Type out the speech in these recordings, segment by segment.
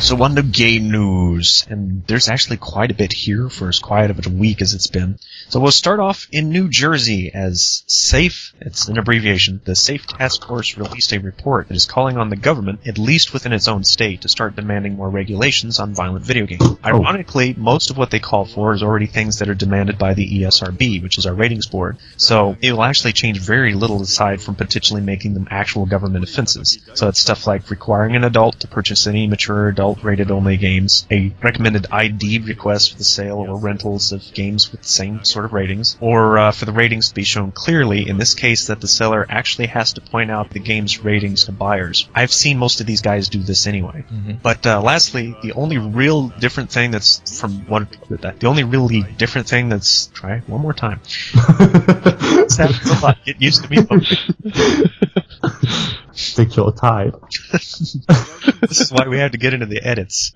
So on to game news, and there's actually quite a bit here for as quiet of a week as it's been. So we'll start off in New Jersey as SAFE, it's an abbreviation, the SAFE Task Force released a report that is calling on the government, at least within its own state, to start demanding more regulations on violent video games. Ironically, most of what they call for is already things that are demanded by the ESRB, which is our ratings board, so it will actually change very little aside from potentially making them actual government offenses. So it's stuff like requiring an adult to purchase any mature adult-rated only games, a recommended ID request for the sale or rentals of games with the same sort of ratings, or for the ratings to be shown clearly, in this case that the seller actually has to point out the game's ratings to buyers. I've seen most of these guys do this anyway. But lastly, the only real different thing that's from one, the only really different thing that's, try one more time. This happens a lot. Get used to me, folks. Take your time. This is why we have to get into the edits.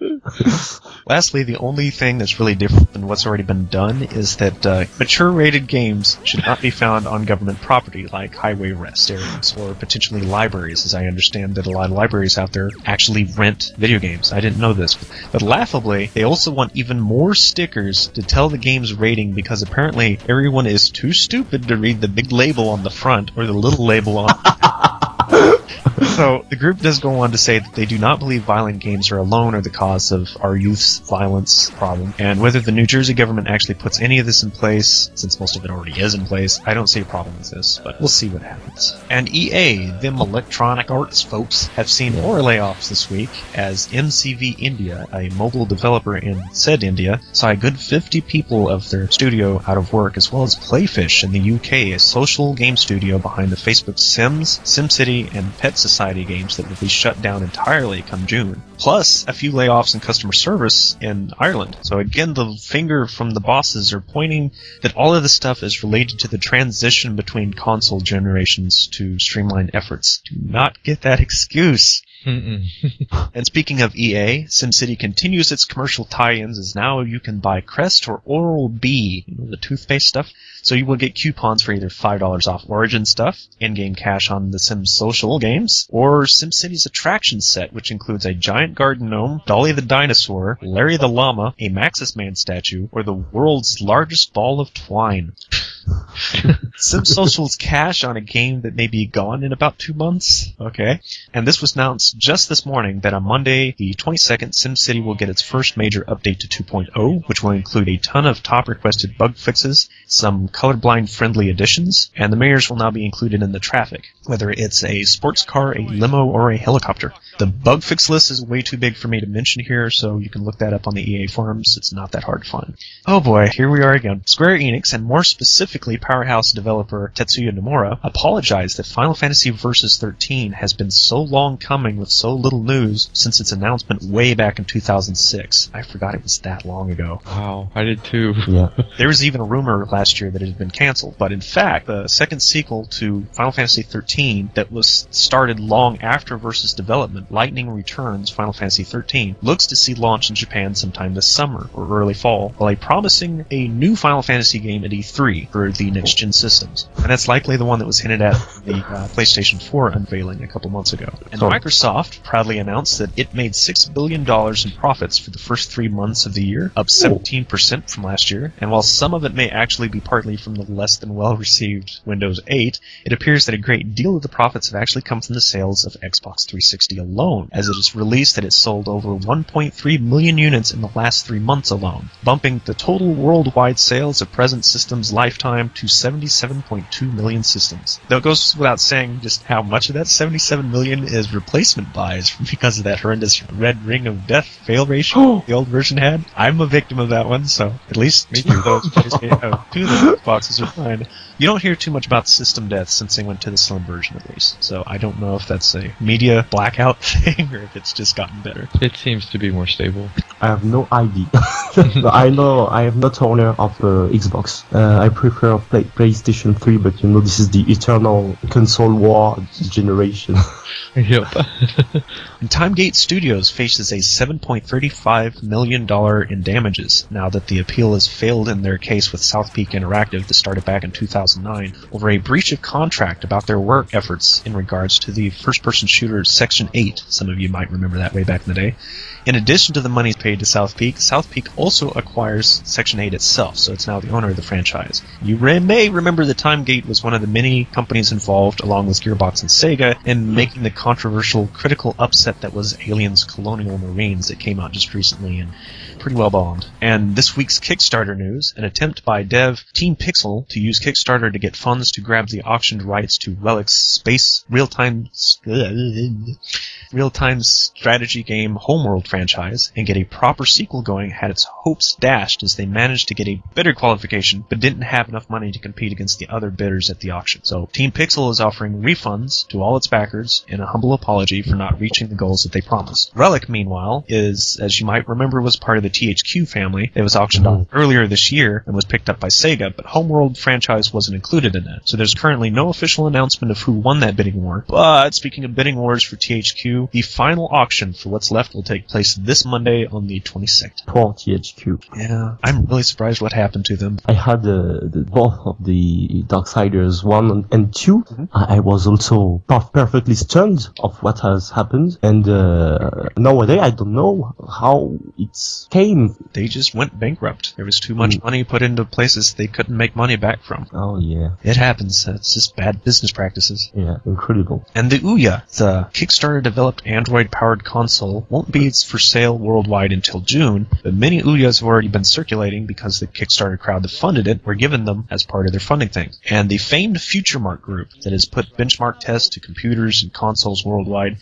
Lastly, the only thing that's really different than what's already been done is that mature-rated games should not be found on government property, like highway rest areas, or potentially libraries, as I understand that a lot of libraries out there actually rent video games. I didn't know this. But laughably, they also want even more stickers to tell the game's rating, because apparently everyone is too stupid to read the big label on the front or the little label on So, the group does go on to say that they do not believe violent games are alone or the cause of our youth's violence problem, and whether the New Jersey government actually puts any of this in place, since most of it already is in place, I don't see a problem with this, but we'll see what happens. And EA, them Electronic Arts folks, have seen more layoffs this week, as MCV India, a mobile developer in said India, saw a good 50 people of their studio out of work, as well as Playfish in the UK, a social game studio behind the Facebook Sims, SimCity, and Pet Society games that will be shut down entirely come June. Plus, a few layoffs in customer service in Ireland. So again, the finger from the bosses are pointing that all of this stuff is related to the transition between console generations to streamline efforts. Do not get that excuse. And speaking of EA, SimCity continues its commercial tie-ins, as now you can buy Crest or Oral-B, you know, the toothpaste stuff, so you will get coupons for either $5 off Origin stuff, in-game cash on the Sims Social games, or SimCity's attraction set, which includes a giant garden gnome, Dolly the dinosaur, Larry the llama, a Maxis Man statue, or the world's largest ball of twine. SimSocial's cash on a game that may be gone in about 2 months? Okay. And this was announced just this morning that on Monday, the 22nd, SimCity will get its first major update to 2.0, which will include a ton of top-requested bug fixes, some colorblind-friendly additions, and the mirrors will now be included in the traffic, whether it's a sports car, a limo, or a helicopter. The bug fix list is way too big for me to mention here, so you can look that up on the EA forums. It's not that hard to find. Oh boy, here we are again. Square Enix, and more specifically Powerhouse developer Tetsuya Nomura, apologized that Final Fantasy Versus 13 has been so long coming with so little news since its announcement way back in 2006. I forgot it was that long ago. Wow, I did too. Yeah. There was even a rumor last year that it had been canceled, but in fact, the second sequel to Final Fantasy 13 that was started long after Versus development, Lightning Returns Final Fantasy 13, looks to see launch in Japan sometime this summer or early fall, while promising a new Final Fantasy game at E3 for the next-gen systems. And that's likely the one that was hinted at in the PlayStation 4 unveiling a couple months ago. And Microsoft proudly announced that it made $6 billion in profits for the first 3 months of the year, up 17% from last year. And while some of it may actually be partly from the less than well-received Windows 8, it appears that a great deal of the profits have actually come from the sales of Xbox 360 alone, as it is released that it sold over 1.3 million units in the last 3 months alone, bumping the total worldwide sales of present systems lifetime to 77.2 million systems. Though it goes without saying just how much of that 77 million is replacement buys because of that horrendous red ring of death fail ratio the old version had. I'm a victim of that one, so at least maybe those two of those boxes are fine. You don't hear too much about system deaths since they went to the slim version, at least. So I don't know if that's a media blackout thing or if it's just gotten better. It seems to be more stable. I have no idea. I know I am not owner of Xbox. I prefer PlayStation PlayStation 3, but this is the eternal console war generation. Yep. And Timegate Studios faces a $7.35 million in damages now that the appeal has failed in their case with South Peak Interactive that started back in 2009 over a breach of contract about their work efforts in regards to the first-person shooter Section 8. Some of you might remember that way back in the day. In addition to the money paid to South Peak also acquires Section 8 itself, so it's now the owner of the franchise. You may remember that Timegate was one of the many companies involved, along with Gearbox and Sega, in making the controversial critical upset that was Aliens Colonial Marines that came out just recently and pretty well bombed. And this week's Kickstarter news, an attempt by dev Team Pixel to use Kickstarter to get funds to grab the auctioned rights to Relic's space real-time strategy game Homeworld franchise and get a proper sequel going had its hopes dashed as they managed to get a bidder qualification but didn't have enough money to compete against the other bidders at the auction. So Team Pixel is offering refunds to all its backers in a humble apology for not reaching the goals that they promised. Relic, meanwhile, is, as you might remember, was part of the THQ family. It was auctioned off earlier this year and was picked up by Sega, but Homeworld franchise wasn't included in that. So there's currently no official announcement of who won that bidding war. But speaking of bidding wars for THQ, the final auction for what's left will take place this Monday on the 22nd. Poor THQ. Yeah, I'm really surprised what happened to them. I had both of the Darksiders 1 and 2. I was also perfectly stunned of what has happened, and nowadays I don't know how it's came. They just went bankrupt. There was too much money put into places they couldn't make money back from. Oh yeah. It happens. It's just bad business practices. Yeah, incredible. And the Ouya, the Kickstarter-developed Android-powered console, won't be for sale worldwide until June, but many Ouyas have already been circulating because the Kickstarter crowd that funded it were given them as part of their funding thing. And the famed FutureMark group that has put benchmark tests to computers and consoles worldwide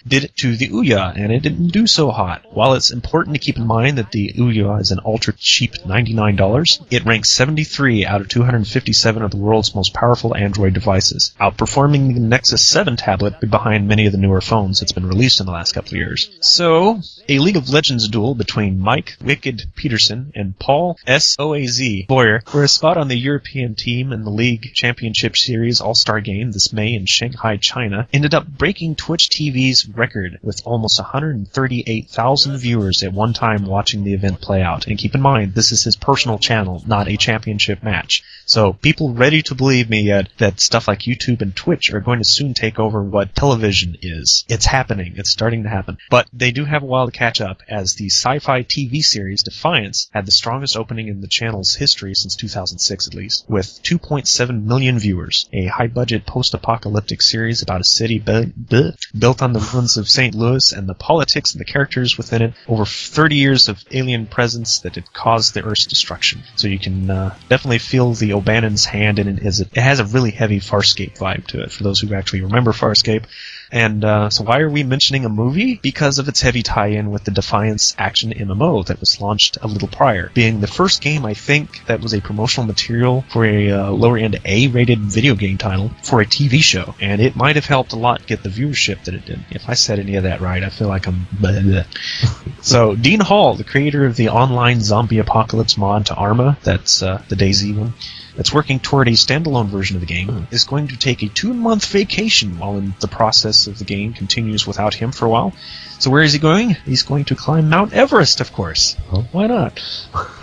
did it to the Ouya, and it didn't do so hot. While it's important to keep in mind that the Ouya is an ultra-cheap $99, it ranks 73 out of 257 of the world's most powerful Android devices, outperforming the Nexus 7 tablet behind many of the newer phones that's been released in the last couple of years. So, a League of Legends duel between Mike Wicked Peterson and Paul SOAZ Boyer for a spot on the European team in the League Championship Series All-Star Game this May in Shanghai, China, ended up breaking Twitch TV's record with almost 138,000 viewers at one time watching the event play out. And keep in mind, this is his personal channel, not a championship match. So people ready to believe me that stuff like YouTube and Twitch are going to soon take over what television is. It's happening. It's starting to happen. But they do have a while to catch up, as the sci-fi TV series Defiance had the strongest opening in the channel's history since 2006 at least, with 2.7 million viewers. A high-budget post-apocalyptic series about a city built on the ruins of St. Louis and the politics and the characters within it, over 30 years of alien presence that had caused the Earth's destruction. So you can definitely feel the O'Bannon's hand in it. It has a really heavy Farscape vibe to it, for those who actually remember Farscape. And so why are we mentioning a movie? Because of its heavy tie-in with the Defiance action MMO that was launched a little prior, being the first game, I think, that was a promotional material for a lower-end A-rated video game title for a TV show. And it might have helped a lot get the viewership that it did. If I said any of that right, I feel like I'm... So, Dean Hall, the creator of the online zombie apocalypse mod to Arma, that's the DayZ one, that's working toward a standalone version of the game, is going to take a 2-month vacation while in the process of the game continues without him for a while. So where is he going? He's going to climb Mount Everest, of course. Oh, why not?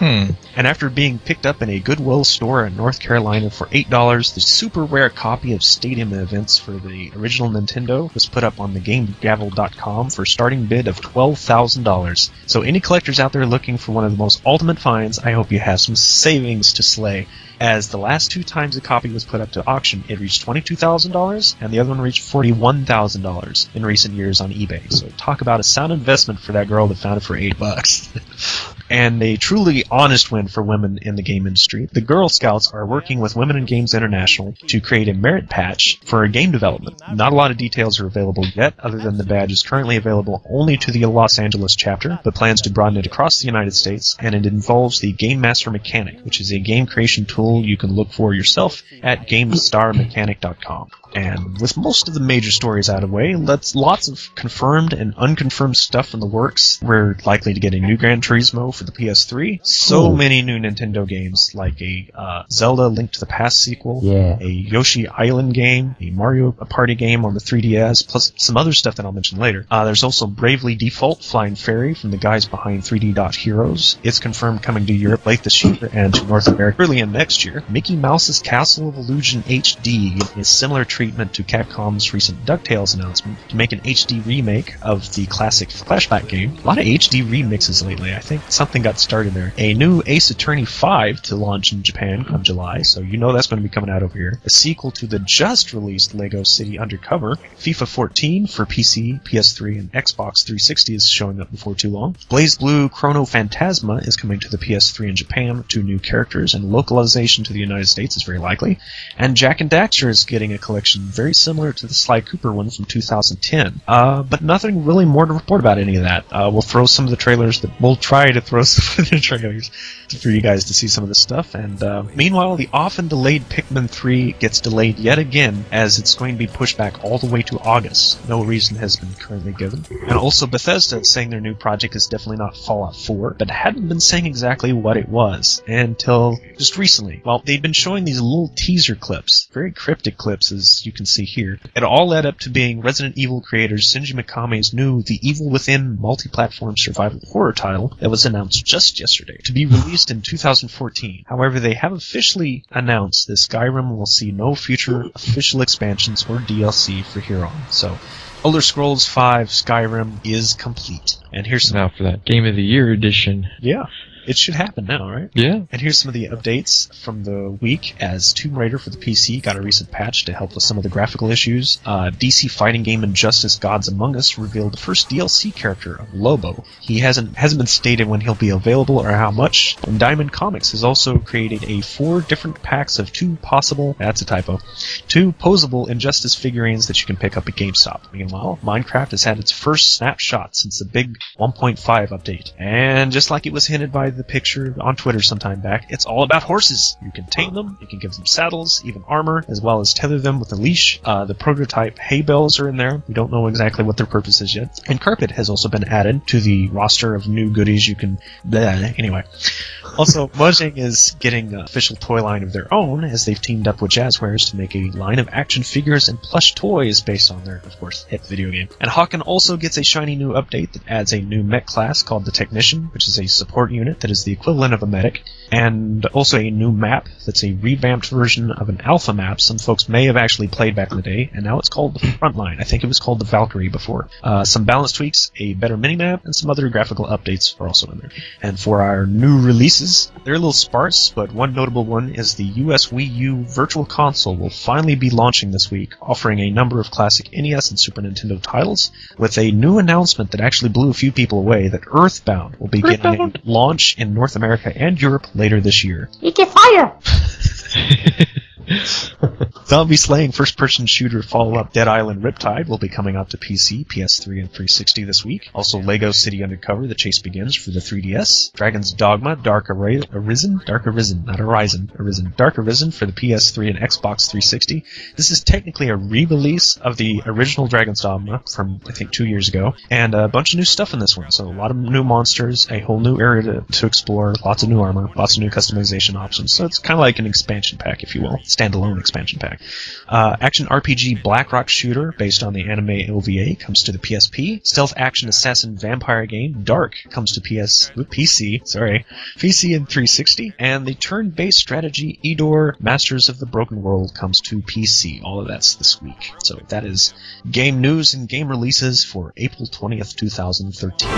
And after being picked up in a Goodwill store in North Carolina for $8, the super rare copy of Stadium Events for the original Nintendo was put up on the GameGavel.com for a starting bid of $12,000. So any collectors out there looking for one of the most ultimate finds, I hope you have some savings to slay. As the last 2 times a copy was put up to auction, it reached $22,000, and the other one reached $41,000 in recent years on eBay. So talk about a sound investment for that girl that found it for $8. And a truly honest win for women in the game industry. The Girl Scouts are working with Women in Games International to create a merit patch for game development. Not a lot of details are available yet, other than the badge is currently available only to the Los Angeles chapter, but plans to broaden it across the United States, and it involves the Game Master Mechanic, which is a game creation tool you can look for yourself at GameStarMechanic.com. And with most of the major stories out of the way, lots of confirmed and unconfirmed stuff in the works. We're likely to get a new Gran Turismo for the PS3. So many new Nintendo games, like a Zelda Link to the Past sequel, a Yoshi Island game, a Mario Party game on the 3DS, plus some other stuff that I'll mention later. There's also Bravely Default Flying Fairy from the guys behind 3D Dot Heroes. It's confirmed coming to Europe late this year and to North America early in next year. Mickey Mouse's Castle of Illusion HD getting a similar treatment to Capcom's recent DuckTales announcement to make an HD remake of the classic Flashback game. A lot of HD remixes lately. I think something got started there. A new Ace Attorney 5 to launch in Japan come July, so you know that's going to be coming out over here. A sequel to the just released Lego City Undercover. FIFA 14 for PC, PS3, and Xbox 360 is showing up before too long. BlazBlue Chrono Phantasma is coming to the PS3 in Japan with 2 new characters, and localization to the United States is very likely. And Jak and Daxter is getting a collection very similar to the Sly Cooper one from 2010. But nothing really more to report about any of that. We'll throw some of the trailers, we'll try to throw some of the trailers for you guys to see some of this stuff. And meanwhile, the often delayed Pikmin 3 gets delayed yet again, as it's going to be pushed back all the way to August. No reason has been currently given. And also Bethesda is saying their new project is definitely not Fallout 4, but hadn't been saying exactly what it was until just recently. Well, they'd been showing these little teaser clips, very cryptic clips as you can see here. It all led up to being Resident Evil creators Shinji Mikami's new The Evil Within multi-platform survival horror title that was announced just yesterday to be released in 2014. However, they have officially announced that Skyrim will see no future official expansions or DLC for here on. So, Elder Scrolls V Skyrim is complete. And here's some... Now for that Game of the Year edition. Yeah. It should happen now, right? Yeah. And here's some of the updates from the week, as Tomb Raider for the PC got a recent patch to help with some of the graphical issues. DC fighting game Injustice Gods Among Us revealed the first DLC character of Lobo. He hasn't been stated when he'll be available or how much. And Diamond Comics has also created 4 different packs of 2 posable posable Injustice figurines that you can pick up at GameStop. Meanwhile, Minecraft has had its first snapshot since the big 1.5 update. And just like it was hinted by the picture on Twitter sometime back, it's all about horses. You can tame them, you can give them saddles, even armor, as well as tether them with a leash. The prototype hay bales are in there. We don't know exactly what their purpose is yet. And carpet has also been added to the roster of new goodies you can... Anyway. Also, Mojang is getting an official toy line of their own, as they've teamed up with Jazzwares to make a line of action figures and plush toys based on their, of course, hit video game. And Hawken also gets a shiny new update that adds a new mech class called the Technician, which is a support unit that is the equivalent of a medic, and also a new map that's a revamped version of an alpha map some folks may have actually played back in the day, and now it's called the Frontline. I think it was called the Valkyrie before. Some balance tweaks, a better minimap, and some other graphical updates are also in there. And for our new releases, they're a little sparse, but one notable one is the US Wii U Virtual Console will finally be launching this week, offering a number of classic NES and Super Nintendo titles, with a new announcement that actually blew a few people away, that Earthbound will be getting a launch in North America and Europe later this year. You get fire! Zombie slaying first-person shooter follow-up Dead Island Riptide will be coming out to PC, PS3, and 360 this week. Also, Lego City Undercover: The Chase Begins for the 3DS. Dragon's Dogma: Dark Arisen for the PS3 and Xbox 360. This is technically a re-release of the original Dragon's Dogma from, I think, 2 years ago, and a bunch of new stuff in this one. So a lot of new monsters, a whole new area to explore, lots of new armor, lots of new customization options. So it's kind of like an expansion pack, if you will. Standalone expansion pack. Action RPG Blackrock shooter based on the anime OVA comes to the PSP. Stealth action assassin vampire game Dark comes to PC and 360. And the turn-based strategy Edor Masters of the Broken World comes to PC. All of that's this week. So that is game news and game releases for April 20th, 2013.